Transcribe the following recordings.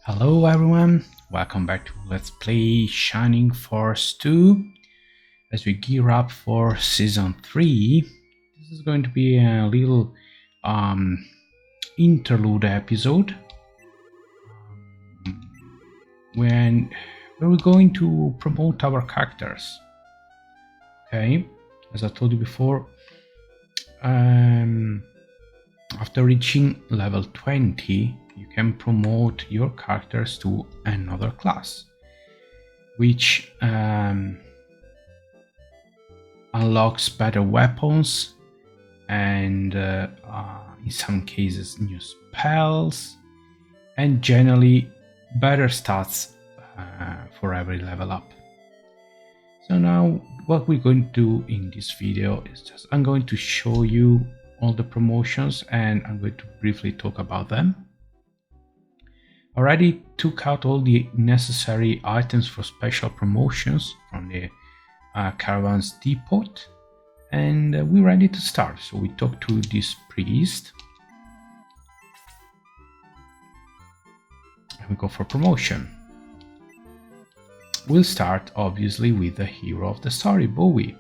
Hello everyone, welcome back to Let's Play Shining Force 2 as we gear up for Season 3. This is going to be a little interlude episode where we're going to promote our characters. Okay, as I told you before, after reaching level 20, you can promote your characters to another class, which unlocks better weapons and in some cases new spells and generally better stats for every level up. So now what we're going to do in this video is just I'm going to show you all the promotions and I'm going to briefly talk about them. Already took out all the necessary items for special promotions from the caravan's depot, and we're ready to start. So we talk to this priest and we go for promotion. We'll start obviously with the hero of the story, Bowie,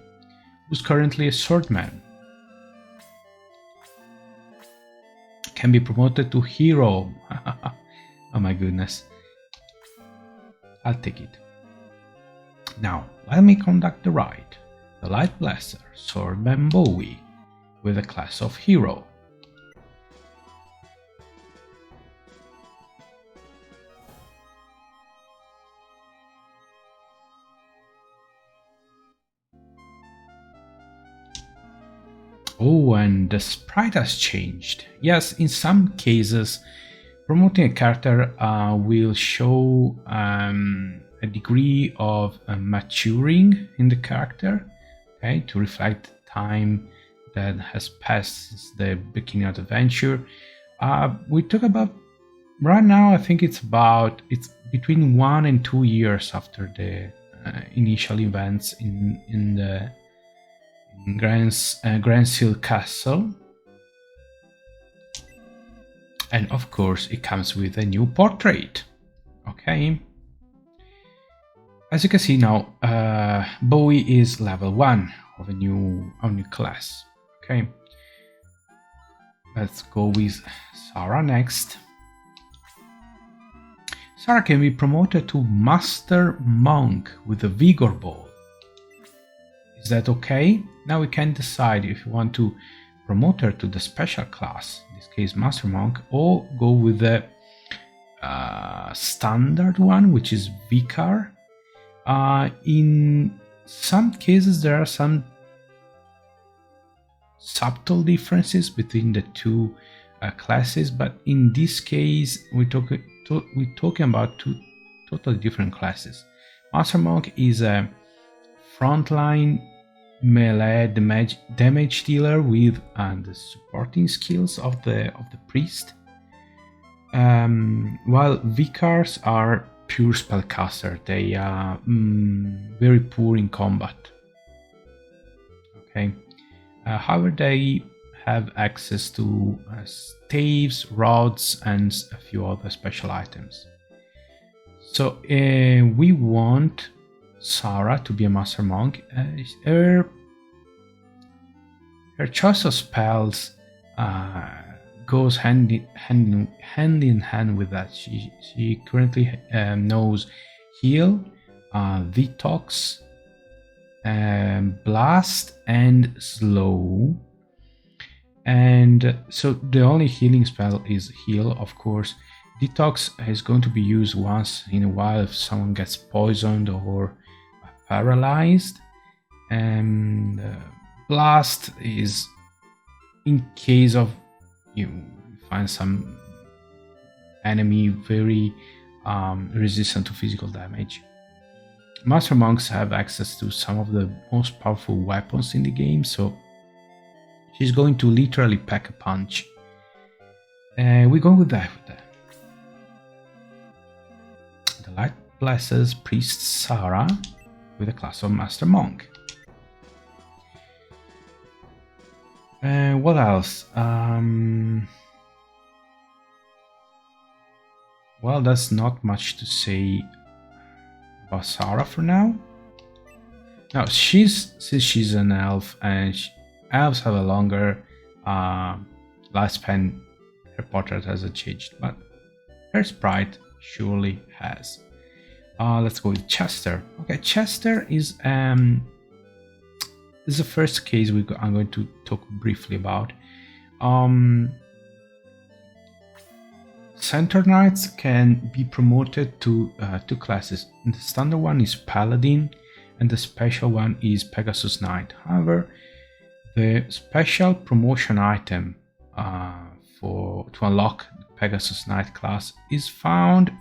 who's currently a swordman. Can be promoted to hero. Oh my goodness. I'll take it. Now, let me conduct the ride. The Light Blaster, Swordman Bowie, with the class of hero. Oh, and the sprite has changed. Yes, in some cases, promoting a character will show a degree of maturing in the character, okay, to reflect the time that has passed since the beginning of the adventure. We talk about right now. I think it's between 1 and 2 years after the initial events in the Grand Seal Castle. And of course it comes with a new portrait. Okay, as you can see now, Bowie is level 1 of a new class. Okay, let's go with Sarah next. Sarah can be promoted to Master Monk with a Vigor Ball. Is that okay? Now we can decide if you want to promote her to the special class, in this case Master Monk, or go with the standard one, which is Vicar. In some cases there are some subtle differences between the two classes, but in this case we're talking about two totally different classes. Master Monk is a frontline melee damage dealer with the supporting skills of the priest, while vicars are pure spellcaster. They are very poor in combat. Okay, however, they have access to staves, rods, and a few other special items. So we want Sarah to be a Master Monk. Her choice of spells goes hand in hand with that. She currently knows Heal, Detox, Blast, and Slow. And so the only healing spell is Heal, of course. Detox is going to be used once in a while if someone gets poisoned or paralyzed, and Blast is in case of you find some enemy very resistant to physical damage. Master Monks have access to some of the most powerful weapons in the game, so she's going to literally pack a punch. We go with that. The Light blesses Priest Sarah with a class of Master Monk. What else? well, that's not much to say about Sarah for now. Now, since she's an elf, and elves have a longer lifespan, her portrait hasn't changed, but her sprite surely has. Let's go with Chester. Okay, Chester is the first case I'm going to talk briefly about. Centaur Knights can be promoted to two classes. The standard one is Paladin, and the special one is Pegasus Knight. However, the special promotion item to unlock the Pegasus Knight class is found,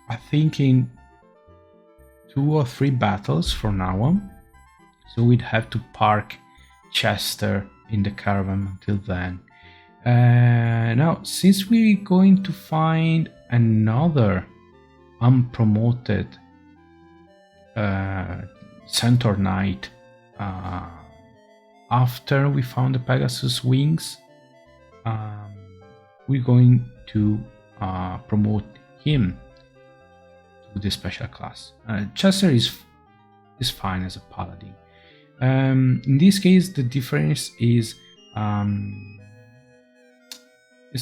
I think, in 2 or 3 battles from now on. So we'd have to park Chester in the caravan until then. Now, since we're going to find another unpromoted Centaur Knight after we found the Pegasus wings, we're going to promote him to the special class. Chester is fine as a paladin. In this case, the difference is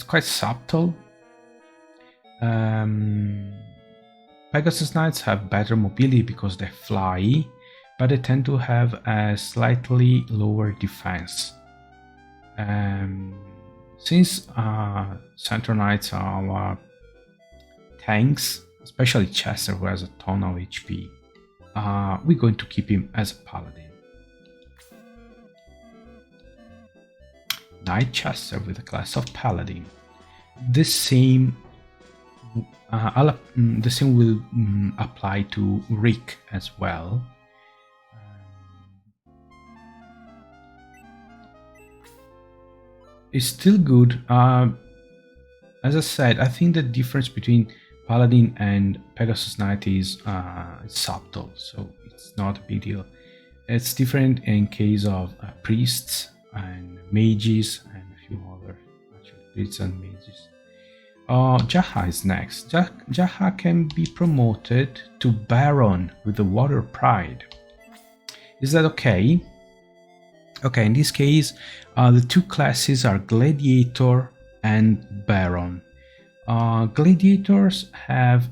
quite subtle. Pegasus Knights have better mobility because they fly, but they tend to have a slightly lower defense. Since Centaur Knights are our tanks, especially Chester, who has a ton of HP, we're going to keep him as a paladin. Knight Chester with the class of Paladin. The same will apply to Rick as well. It's still good. As I said, I think the difference between Paladin and Pegasus Knight is subtle, so it's not a big deal. It's different in case of priests and mages and a few other priests and mages. Jaha is next. Jaha can be promoted to Baron with the Water Pride. Is that okay? Okay, in this case, the two classes are Gladiator and Baron. Gladiators have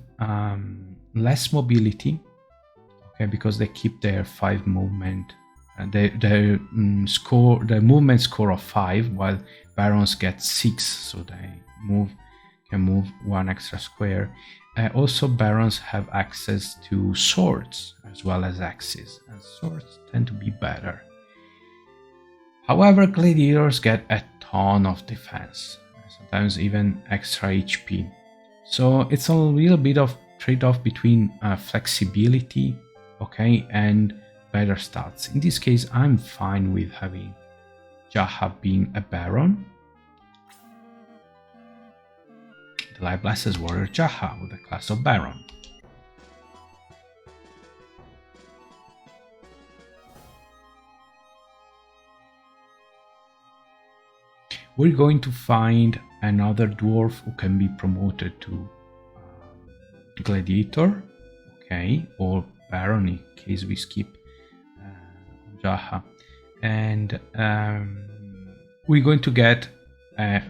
less mobility, okay, because they keep their 5 movement. Their movement score of 5, while Barons get 6, so they can move 1 extra square. Also, Barons have access to swords as well as axes, and swords tend to be better. However, Gladiators get a ton of defense, sometimes even extra HP. So it's a little bit of trade-off between flexibility, okay, and better stats. In this case, I'm fine with having Jaha being a Baron. The Light Blasters Warrior Jaha with the class of Baron. We're going to find another dwarf who can be promoted to Gladiator, okay, or Baron in case we skip Jaha, and we're going to get a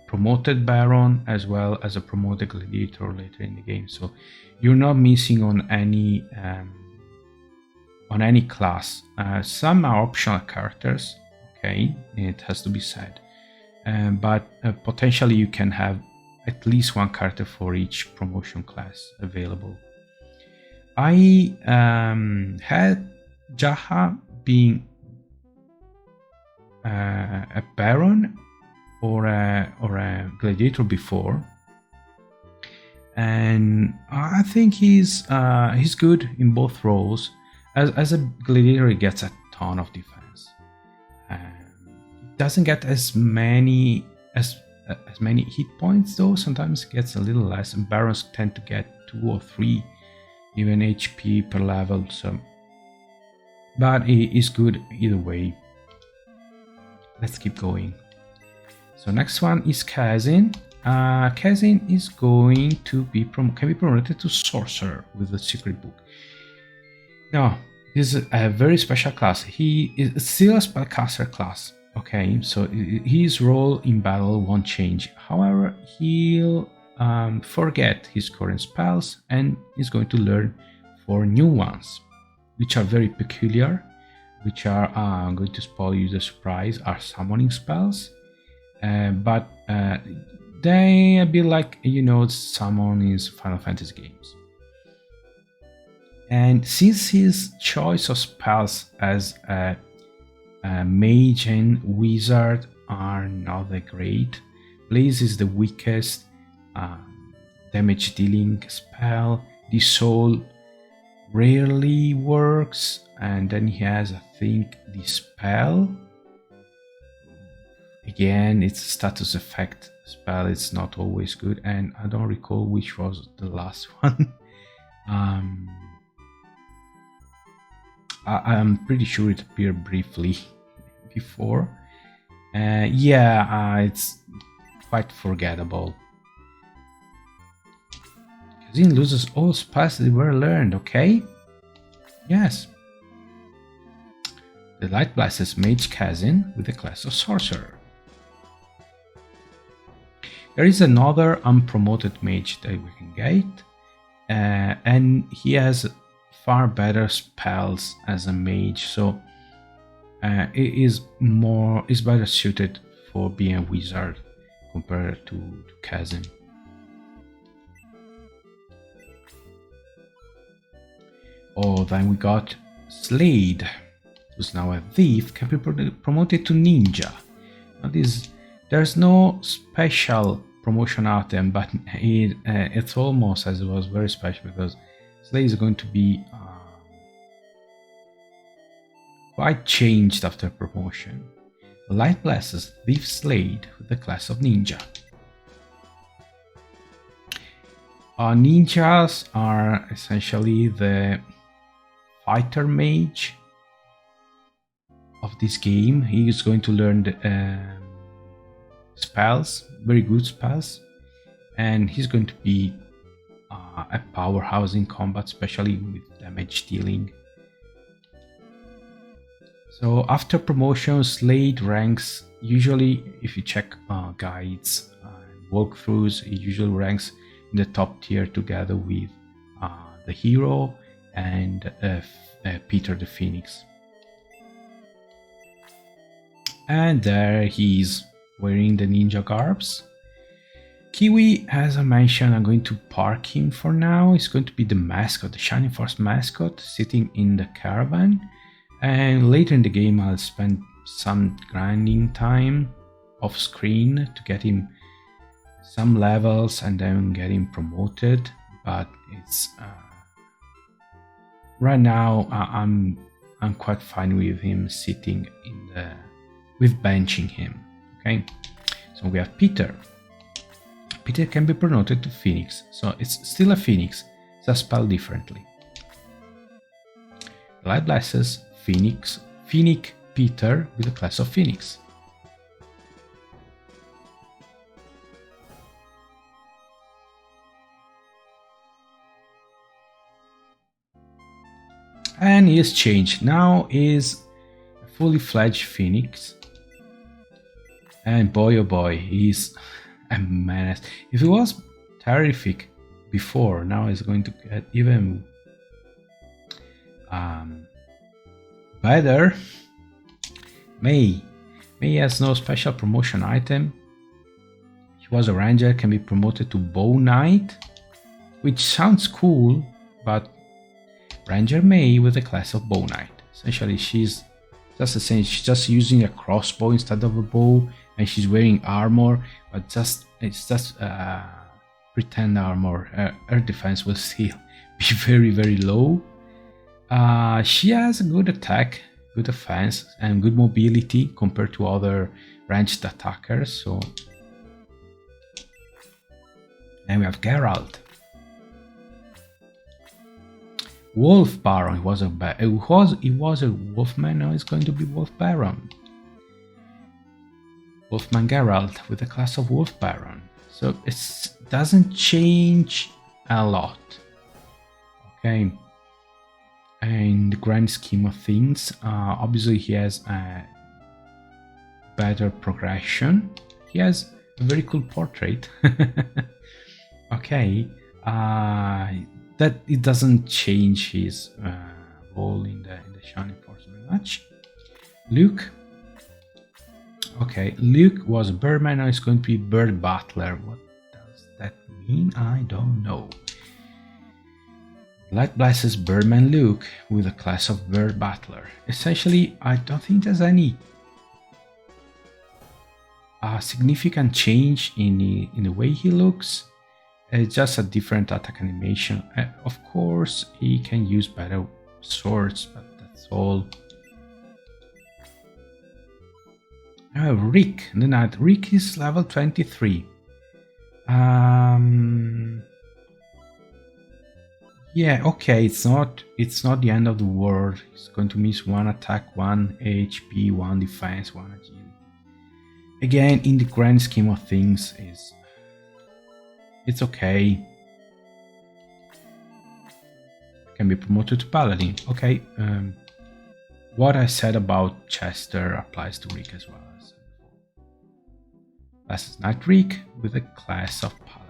promoted Baron as well as a promoted Gladiator later in the game. So you're not missing on any class. Some are optional characters, okay, it has to be said, but potentially you can have at least 1 character for each promotion class available. I had Jaha being a Baron or a Gladiator before, and I think he's good in both roles. As a Gladiator, he gets a ton of defense. It doesn't get as many hit points though. Sometimes it gets a little less, and Barons tend to get 2 or 3 even HP per level. So, but it is good either way. Let's keep going. So next one is Kazin. Kazin is going to be can be promoted to sorcerer with the secret book. Now, this is a very special class. He is still a spellcaster class. Okay, so his role in battle won't change. However, he'll forget his current spells and is going to learn 4 new ones, which are very peculiar, which are going to spoil you the surprise, are summoning spells, but they a bit like, you know, summon in Final Fantasy games. And since his choice of spells as a mage and wizard are not that great, Blaze is the weakest damage dealing spell. The soul rarely works, and then he has, I think, the spell. Again, it's a status effect spell, it's not always good, and I don't recall which was the last one. I'm pretty sure it appeared briefly before. It's quite forgettable. Kazin loses all spells that were learned, okay? Yes. The Light blesses Mage Kazin with the class of Sorcerer. There is another unpromoted mage that we can get, and he has far better spells as a mage, so it is better suited for being a wizard compared to Kazin. Oh, then we got Slade, who's now a thief, can be promoted to ninja. Now there's no special promotion item, but it's almost as it was very special, because Slade is going to be quite changed after promotion. The Light blesses Thief Slade with the class of Ninja. Ninjas are essentially the fighter mage of this game. He is going to learn the spells, very good spells, and he's going to be a powerhouse in combat, especially with damage dealing. So after promotion, Slade ranks, usually if you check guides and walkthroughs, he usually ranks in the top tier together with the hero and Peter the Phoenix. And there he's wearing the ninja garbs. Kiwi, as I mentioned, I'm going to park him for now. He's going to be the mascot, the Shining Force mascot, sitting in the caravan. And later in the game, I'll spend some grinding time off screen to get him some levels and then get him promoted. But it's right now I'm quite fine with him sitting in the with benching him. Okay, so we have Peter. Peter can be promoted to Phoenix, so it's still a Phoenix, just spelled differently. Light blesses Phoenix Peter with the class of Phoenix. And he is changed. Now is a fully fledged Phoenix. And boy oh boy, he's a menace. If he was terrific before, now he's going to get even better. May has no special promotion item. She was a ranger, can be promoted to bow knight, which sounds cool, but Ranger May with the class of bow knight. Essentially, she's just the same. She's just using a crossbow instead of a bow, and she's wearing armor, but it's just pretend armor. Her defense will still be very, very low. She has a good attack, good defense, and good mobility compared to other ranged attackers. So, and we have Geralt, Wolf Baron. He was a Wolfman. Now he's going to be Wolf Baron. Wolfman Geralt with the class of Wolf Baron. So it doesn't change a lot. Okay. In the grand scheme of things, obviously he has a better progression. He has a very cool portrait. Okay. That it doesn't change his role in the Shining Force very much. Luke. Okay, Luke was a birdman, now he's going to be bird butler. What does that mean? I don't know. Light blesses birdman Luke with a class of bird butler. Essentially, I don't think there's any significant change in the way he looks. It's just a different attack animation. Of course, he can use better swords, but that's all. Rick, the knight. Rick is level 23. Yeah, okay, it's not the end of the world. He's going to miss 1 attack, 1 HP, 1 defense, 1 agility. Again, in the grand scheme of things, it's okay. Can be promoted to paladin. Okay. What I said about Chester applies to Rick as well. Class is Knight Rick with a class of paladin.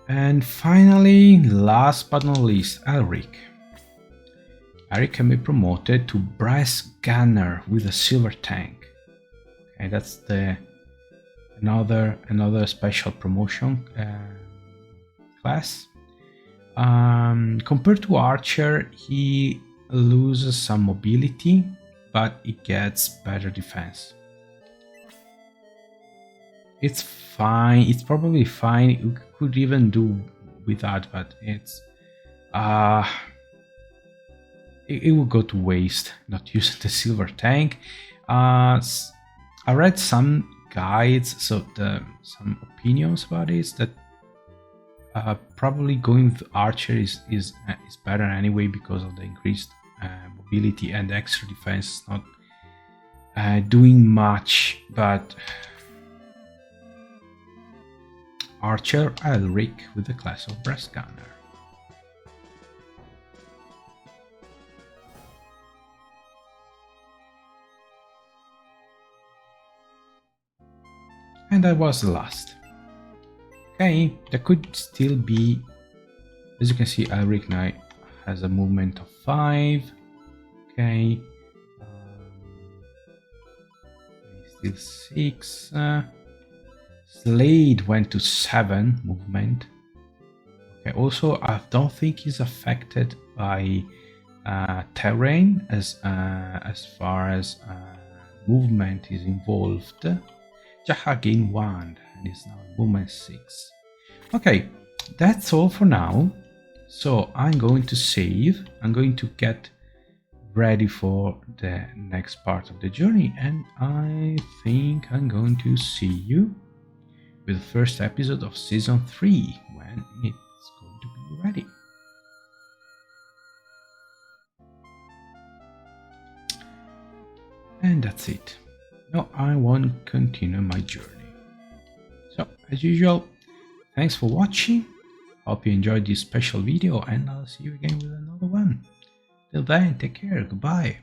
And finally, last but not least, Elric. Elric can be promoted to Brass Gunner with a silver tank. Okay, that's another special promotion class. Compared to Archer, he loses some mobility, but he gets better defense. It's fine. It's probably fine. You could even do without, but it's it will go to waste not using the silver tank. I read some guides, so some opinions about it, that probably going with Archer is better anyway because of the increased mobility and extra defense. Not doing much, but Archer Elric with the class of Brass Gunner. And that was the last. Okay, there could still be, as you can see, Elric now has a movement of 5. Okay, still 6. Slade went to 7 movement. Okay, also I don't think he's affected by terrain as far as movement is involved. Jaha gained 1 and is now movement 6. Okay, that's all for now. So I'm going to save. I'm going to get ready for the next part of the journey, and I think I'm going to see you with the first episode of season 3 when it's going to be ready. And that's it. Now I won't continue my journey. So as usual, thanks for watching. Hope you enjoyed this special video, and I'll see you again with another one. Till then, take care. Goodbye.